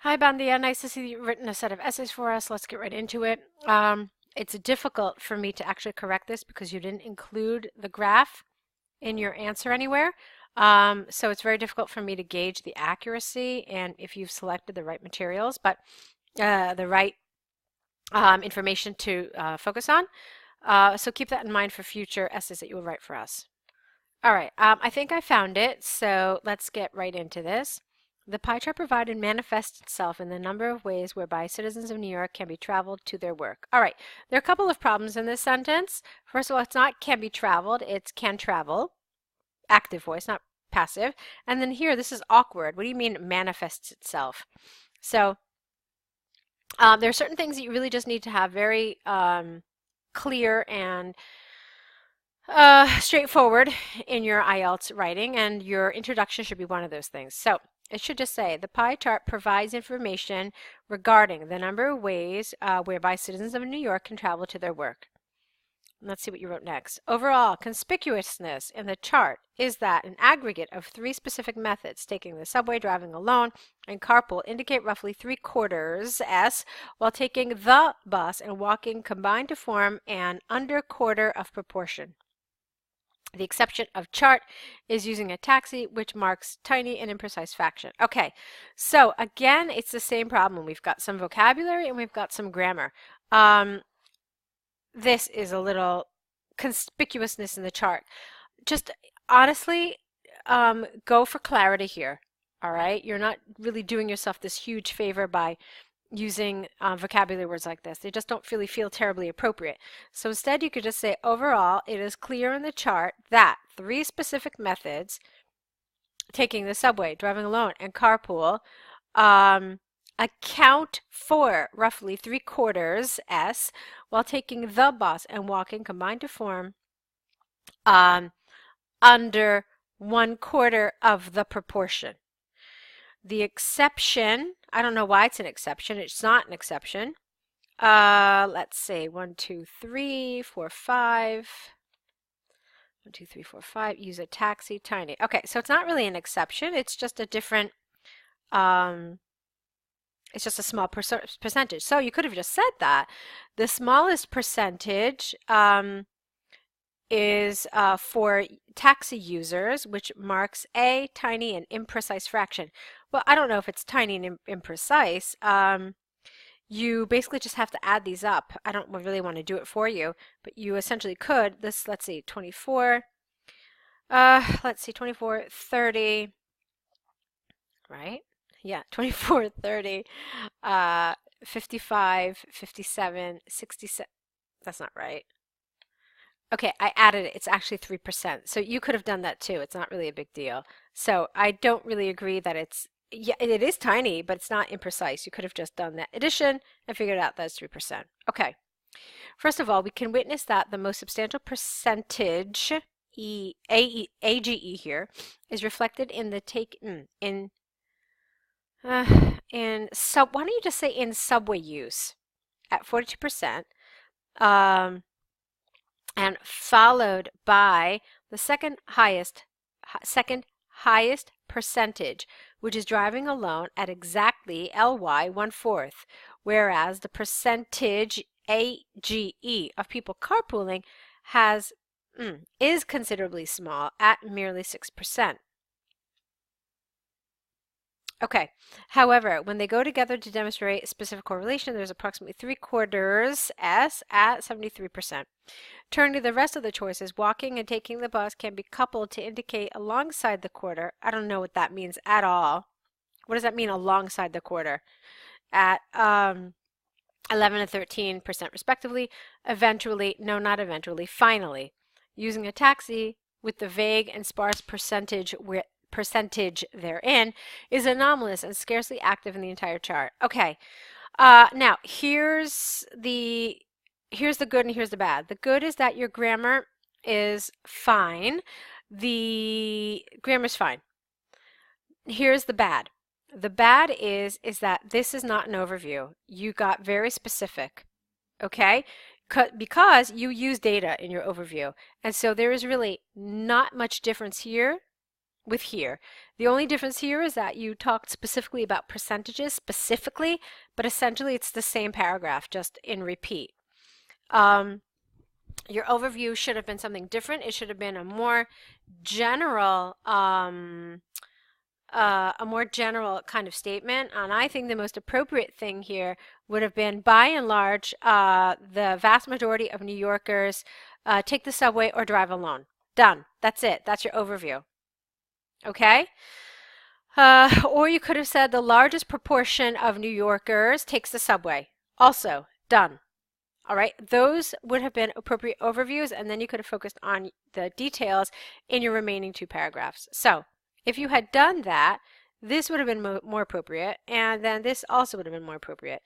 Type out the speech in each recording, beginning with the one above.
Hi, Bandia. Nice to see you've written a set of essays for us. Let's get right into it. It's difficult for me to actually correct this because you didn't include the graph in your answer anywhere. So it's very difficult for me to gauge the accuracy and if you've selected the right materials, but the right information to focus on. So keep that in mind for future essays that you will write for us. All right, I think I found it, so let's get right into this. The pie chart provided manifests itself in the number of ways whereby citizens of New York can be traveled to their work. All right, there are a couple of problems in this sentence. First of all, it's not can be traveled, it's can travel, active voice, not passive. And then here, this is awkward. What do you mean it manifests itself? So there are certain things that you really just need to have very clear and straightforward in your IELTS writing, and your introduction should be one of those things. So it should just say the pie chart provides information regarding the number of ways whereby citizens of New York can travel to their work. Let's see what you wrote next. Overall, conspicuousness in the chart is that an aggregate of three specific methods, taking the subway, driving alone, and carpool, indicate roughly 3/4 S, while taking the bus and walking combine to form an under quarter of proportion. The exception of chart is using a taxi, which marks tiny and imprecise fraction. Okay, so again, it's the same problem. We've got some vocabulary and we've got some grammar. This is a little conspicuousness in the chart. Just honestly, go for clarity here. All right, you're not really doing yourself this huge favor by using vocabulary words like this. They just don't really feel terribly appropriate. So instead, you could just say, overall, it is clear in the chart that three specific methods, taking the subway, driving alone, and carpool, account for roughly 3/4 S, while taking the bus and walking combined to form under 1/4 of the proportion. The exception, I don't know why it's an exception. It's not an exception. Let's see, 1, 2, 3, 4, 5. 1, 2, 3, 4, 5. Use a taxi, tiny. Okay, so it's not really an exception. It's just a different, it's just a small percentage. So you could have just said that. The smallest percentage is for taxi users, which marks a tiny and imprecise fraction. Well, I don't know if it's tiny and imprecise. You basically just have to add these up. I don't really want to do it for you, but you essentially could. Let's see, 24. Let's see, 24, 30. Right? Yeah, 24, 30, 55, 57, 67. That's not right. Okay, I added it. It's actually 3%. So you could have done that too. It's not really a big deal. So I don't really agree that it's, yeah, it is tiny, but it's not imprecise. You could have just done that addition and figured out that it's 3%. Okay. First of all, we can witness that the most substantial percentage, AGE here, is reflected in the why don't you just say in subway use at 42%. And followed by the second highest percentage, which is driving alone at exactly LY 1/4, whereas the percentage AGE of people carpooling is considerably small at merely 6%. Okay, however, when they go together to demonstrate a specific correlation, there's approximately 3/4 S at 73%. Turning to the rest of the choices, walking and taking the bus can be coupled to indicate alongside the quarter. I don't know what that means at all. What does that mean alongside the quarter? At 11 and 13% respectively. Eventually, no, not eventually, finally, using a taxi with the vague and sparse percentage therein is anomalous and scarcely active in the entire chart. Okay, now here's the good and here's the bad. The good is that your grammar is fine. The grammar is fine. Here's the bad. The bad is that this is not an overview. You got very specific, okay? Because you use data in your overview. And so there is really not much difference here with here. The only difference here is that you talked specifically about percentages specifically, but essentially it's the same paragraph, just in repeat. Your overview should have been something different. It should have been a more general kind of statement. And I think the most appropriate thing here would have been, by and large, the vast majority of New Yorkers take the subway or drive alone. Done. That's it. That's your overview. Okay? Or you could have said the largest proportion of New Yorkers takes the subway. Also, done. All right, those would have been appropriate overviews, and then you could have focused on the details in your remaining 2 paragraphs. So if you had done that, this would have been more appropriate, and then this also would have been more appropriate.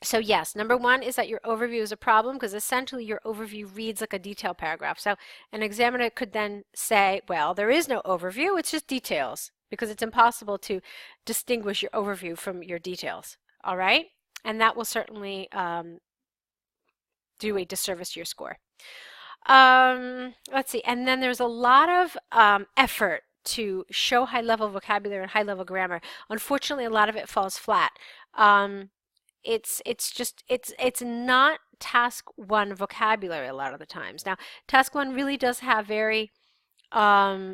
So yes, number 1 is that your overview is a problem, because essentially your overview reads like a detailed paragraph. So an examiner could then say, well, there is no overview, it's just details, because it's impossible to distinguish your overview from your details. All right? And that will certainly do a disservice to your score. Let's see. And then there's a lot of effort to show high-level vocabulary and high-level grammar. Unfortunately, a lot of it falls flat. It's not task 1 vocabulary a lot of the times. Now, task 1 really does have very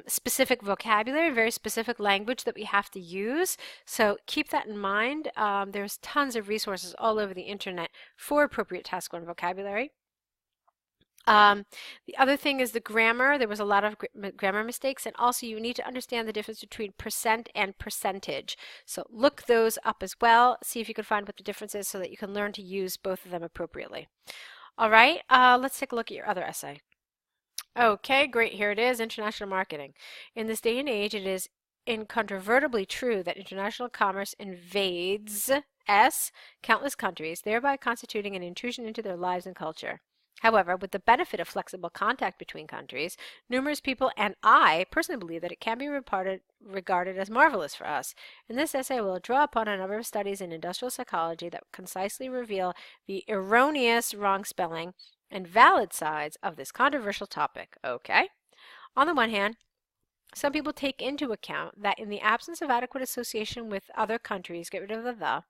specific vocabulary, very specific language that we have to use. So keep that in mind. There's tons of resources all over the internet for appropriate task 1 vocabulary. The other thing is the grammar. There was a lot of grammar mistakes, and also you need to understand the difference between percent and percentage. So look those up as well. See if you can find what the difference is so that you can learn to use both of them appropriately. All right, let's take a look at your other essay. Okay, great. Here it is, international marketing. In this day and age, it is incontrovertibly true that international commerce invades countless countries, thereby constituting an intrusion into their lives and culture. However, with the benefit of flexible contact between countries, numerous people and I personally believe that it can be regarded as marvelous for us. In this essay, I will draw upon a number of studies in industrial psychology that concisely reveal the erroneous wrong spelling and valid sides of this controversial topic. Okay? On the one hand, some people take into account that in the absence of adequate association with other countries, get rid of the,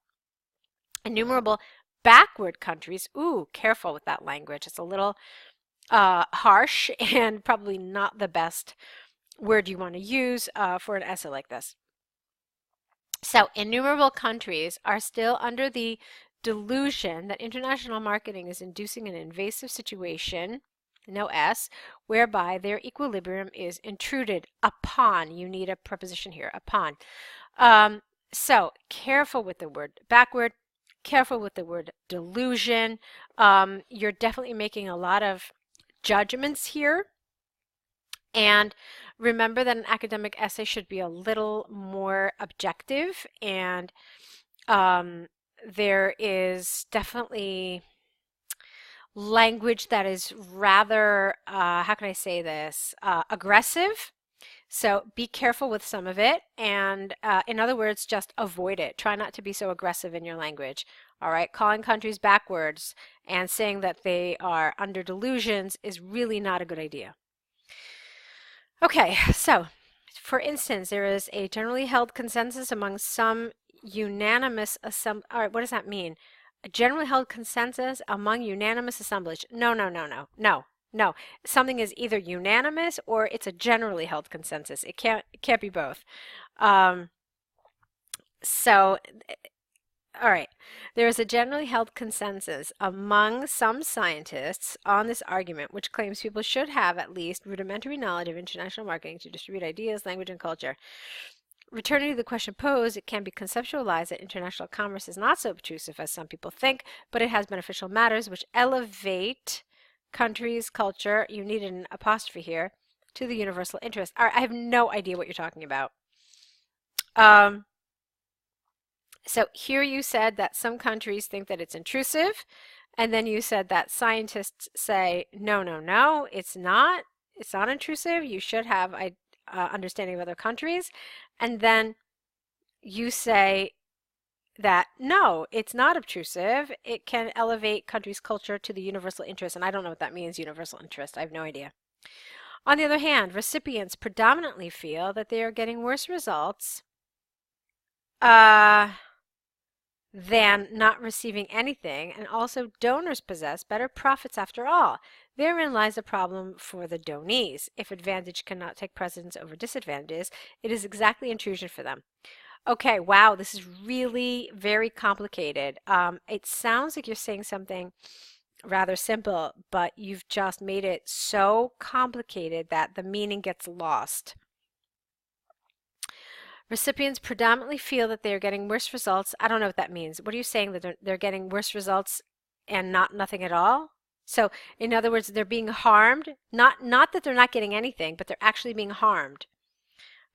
innumerable backward countries, ooh, careful with that language. It's a little harsh and probably not the best word you want to use for an essay like this. So, innumerable countries are still under the delusion that international marketing is inducing an invasive situation, no S, whereby their equilibrium is intruded upon. You need a preposition here, upon. So careful with the word backward, careful with the word delusion. You're definitely making a lot of judgments here. And remember that an academic essay should be a little more objective, and there is definitely language that is rather, how can I say this, aggressive. So be careful with some of it, and in other words, just avoid it. Try not to be so aggressive in your language. All right, calling countries backwards and saying that they are under delusions is really not a good idea. Okay, so for instance, there is a generally held consensus among some unanimous assembly. All right, what does that mean? A generally held consensus among unanimous assemblage. No, no, no, no, no, no. Something is either unanimous or it's a generally held consensus. It can't be both. All right, there is a generally held consensus among some scientists on this argument, which claims people should have at least rudimentary knowledge of international marketing to distribute ideas, language, and culture. Returning to the question posed, it can be conceptualized that international commerce is not so obtrusive as some people think, but it has beneficial matters which elevate countries' culture, you need an apostrophe here, to the universal interest. All right, I have no idea what you're talking about. So here you said that some countries think that it's intrusive, and then you said that scientists say, no, no, no, it's not intrusive. You should have an understanding of other countries. And then you say that, no, it's not obtrusive. It can elevate countries' culture to the universal interest. And I don't know what that means, universal interest. I have no idea. On the other hand, recipients predominantly feel that they are getting worse results than not receiving anything, and also donors possess better profits after all. Therein lies a problem for the donees. If advantage cannot take precedence over disadvantages, it is exactly intrusion for them. Okay, wow, this is really very complicated. It sounds like you're saying something rather simple, but you've just made it so complicated that the meaning gets lost. Recipients predominantly feel that they are getting worse results. I don't know what that means. What are you saying, that they're getting worse results and not nothing at all? So, in other words, they're being harmed. Not that they're not getting anything, but they're actually being harmed.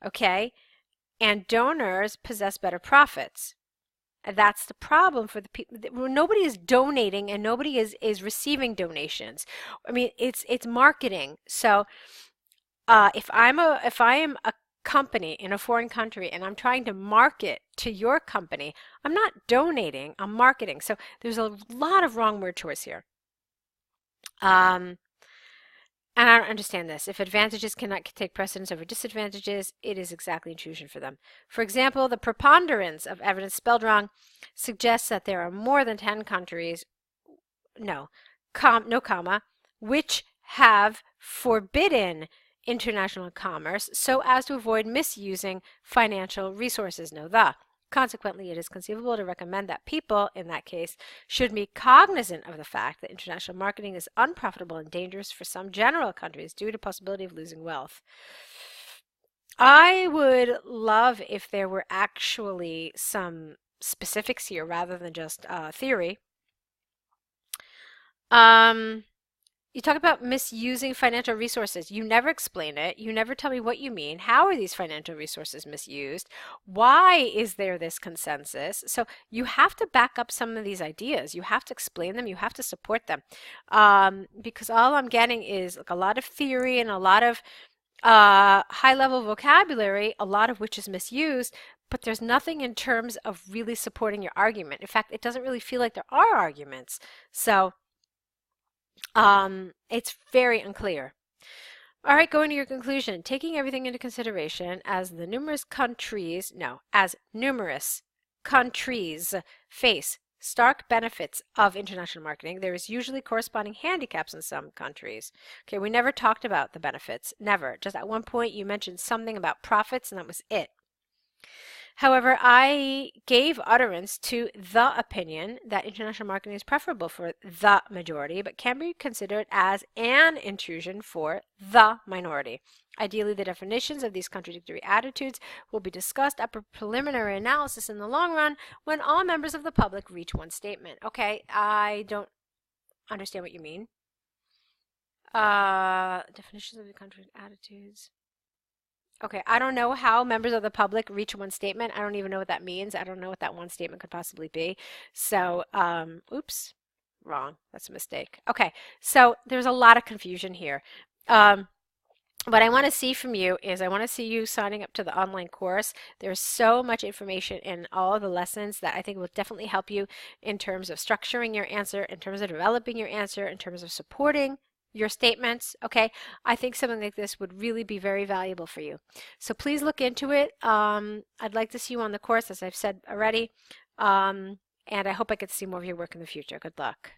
Okay? And donors possess better profits. And that's the problem for the people. Nobody is donating and nobody is receiving donations. I mean, it's marketing. So, if I am a company in a foreign country and I'm trying to market to your company, I'm not donating, I'm marketing. So there's a lot of wrong word choice here. And I don't understand this. If advantages cannot take precedence over disadvantages, it is exactly intrusion for them. For example, the preponderance of evidence spelled wrong suggests that there are more than 10 countries, no comma, which have forbidden international commerce so as to avoid misusing financial resources, no the. Consequently, it is conceivable to recommend that people, in that case, should be cognizant of the fact that international marketing is unprofitable and dangerous for some general countries due to possibility of losing wealth. I would love if there were actually some specifics here rather than just theory. You talk about misusing financial resources. You never explain it. You never tell me what you mean. How are these financial resources misused? Why is there this consensus? So you have to back up some of these ideas. You have to explain them. You have to support them. Because all I'm getting is like a lot of theory and a lot of high-level vocabulary, a lot of which is misused, but there's nothing in terms of really supporting your argument. In fact, it doesn't really feel like there are arguments. So it's very unclear. All right, going to your conclusion. Taking everything into consideration as numerous countries face stark benefits of international marketing, there is usually corresponding handicaps in some countries. Okay, we never talked about the benefits. Never. Just at one point you mentioned something about profits and that was it. However, I gave utterance to the opinion that international marketing is preferable for the majority, but can be considered as an intrusion for the minority. Ideally, the definitions of these contradictory attitudes will be discussed at preliminary analysis in the long run when all members of the public reach one statement. Okay, I don't understand what you mean. Definitions of the contradictory attitudes. Okay, I don't know how members of the public reach one statement. I don't even know what that means. I don't know what that one statement could possibly be. So, oops, wrong. That's a mistake. Okay, so there's a lot of confusion here. What I want to see from you is I want to see you signing up to the online course. There's so much information in all of the lessons that I think will definitely help you in terms of structuring your answer, in terms of developing your answer, in terms of supporting your statements. Okay, I think something like this would really be very valuable for you. So please look into it. I'd like to see you on the course, as I've said already, and I hope I get to see more of your work in the future. Good luck.